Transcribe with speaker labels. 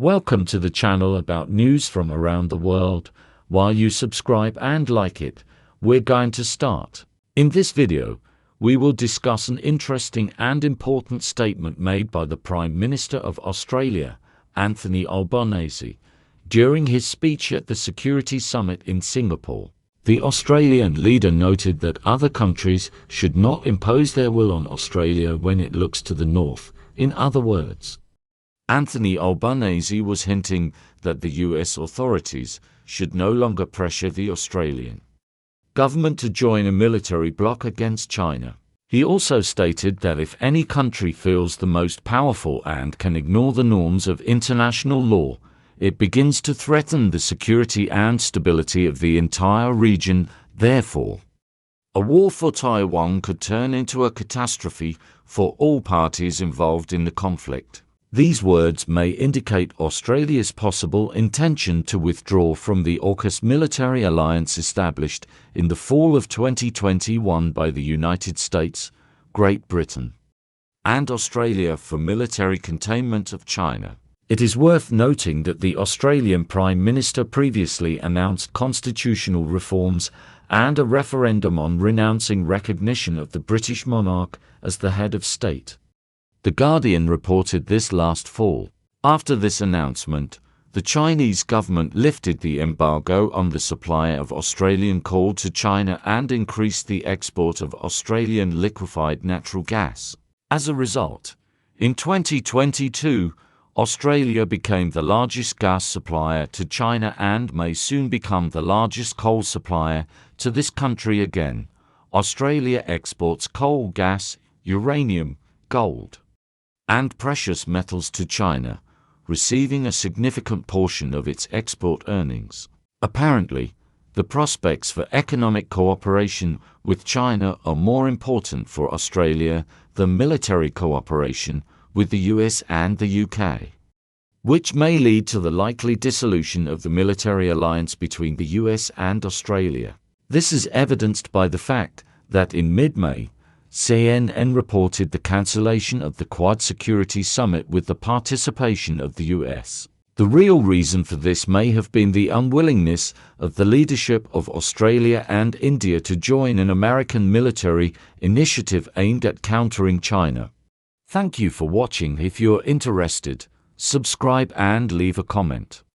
Speaker 1: Welcome to the channel about news from around the world. While you subscribe and like it, we're going to start. In this video, we will discuss an interesting and important statement made by the Prime Minister of Australia, Anthony Albanese, during his speech at the Security Summit in Singapore. The Australian leader noted that other countries should not impose their will on Australia when it looks to the north. In other words, Anthony Albanese was hinting that the US authorities should no longer pressure the Australian government to join a military bloc against China. He also stated that if any country feels the most powerful and can ignore the norms of international law, it begins to threaten the security and stability of the entire region. Therefore, a war for Taiwan could turn into a catastrophe for all parties involved in the conflict. These words may indicate Australia's possible intention to withdraw from the AUKUS military alliance established in the fall of 2021 by the United States, Great Britain, and Australia for military containment of China. It is worth noting that the Australian Prime Minister previously announced constitutional reforms and a referendum on renouncing recognition of the British monarch as the head of state. The Guardian reported this last fall. After this announcement, the Chinese government lifted the embargo on the supply of Australian coal to China and increased the export of Australian liquefied natural gas. As a result, in 2022, Australia became the largest gas supplier to China and may soon become the largest coal supplier to this country again. Australia exports coal, gas, uranium, gold, and precious metals to China, receiving a significant portion of its export earnings. Apparently, the prospects for economic cooperation with China are more important for Australia than military cooperation with the US and the UK, which may lead to the likely dissolution of the military alliance between the US and Australia. This is evidenced by the fact that in mid-May, CNN reported the cancellation of the Quad Security Summit with the participation of the US. The real reason for this may have been the unwillingness of the leadership of Australia and India to join an American military initiative aimed at countering China. Thank you for watching. If you're interested, subscribe and leave a comment.